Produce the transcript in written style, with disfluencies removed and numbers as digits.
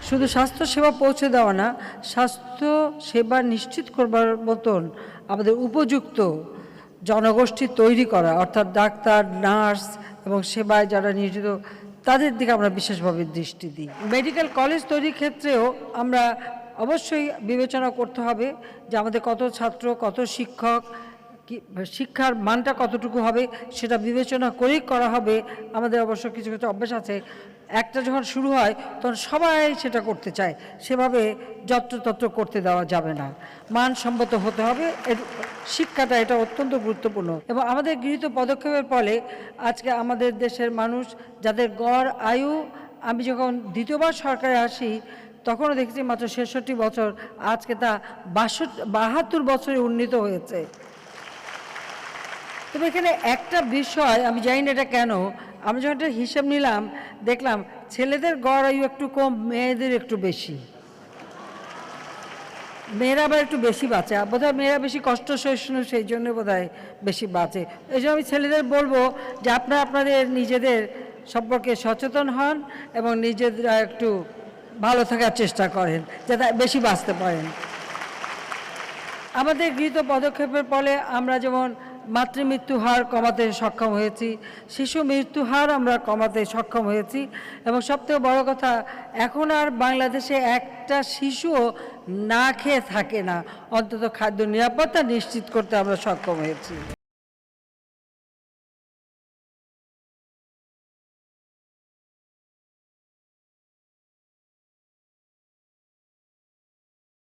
শুধু স্বাস্থ্যসেবা পৌঁছে দেওয়া না, স্বাস্থ্য সেবা নিশ্চিত করবার মতন আমাদের উপযুক্ত জনগোষ্ঠী তৈরি করা, অর্থাৎ ডাক্তার, নার্স এবং সেবায় যারা নিয়োজিত তাদের দিকে আমরা বিশেষভাবে দৃষ্টি দিই। মেডিকেল কলেজ তৈরির ক্ষেত্রেও আমরা অবশ্যই বিবেচনা করতে হবে যে আমাদের কত ছাত্র, কত শিক্ষক, শিক্ষার মানটা কতটুকু হবে সেটা বিবেচনা করেই করা হবে। আমাদের অবশ্য কিছু কিছু অভ্যাস আছে, একটা যখন শুরু হয় তখন সবাই সেটা করতে চায়, সেভাবে যত্রতত্র করতে দেওয়া যাবে না, মানসম্মত হতে হবে। শিক্ষাটা এটা অত্যন্ত গুরুত্বপূর্ণ। এবং আমাদের গৃহীত পদক্ষেপের ফলে আজকে আমাদের দেশের মানুষ যাদের গড় আয়ু, আমি যখন দ্বিতীয়বার সরকারে আসি তখনও দেখেছি মাত্র ৬৬ বছর, আজকে তা ৭২ বছরে উন্নীত হয়েছে। তবে এখানে একটা বিষয় আমি জানি না এটা কেন, আমি যখন একটা হিসাব নিলাম দেখলাম ছেলেদের গড় আয়ু একটু কম, মেয়েদের একটু বেশি। মেয়েরা আবার একটু বেশি বাঁচে, বোধহয় মেয়েরা বেশি কষ্ট সহিষ্ণু, সেই জন্য বোধহয় বেশি বাঁচে। এই জন্য আমি ছেলেদের বলবো যে আপনারা আপনাদের নিজেদের সম্পর্কে সচেতন হন এবং নিজেরা একটু ভালো থাকার চেষ্টা করেন যাতে বেশি বাঁচতে পারেন। আমাদের গৃহীত পদক্ষেপের ফলে আমরা যেমন মাতৃমৃত্যু হার কমাতে সক্ষম হয়েছি, শিশু মৃত্যু হার আমরা কমাতে সক্ষম হয়েছি, এবং সবথেকে বড় কথা এখন আর বাংলাদেশে একটা শিশুও না খেয়ে থাকে না, অন্তত খাদ্য নিরাপত্তা নিশ্চিত করতে আমরা সক্ষম হয়েছি।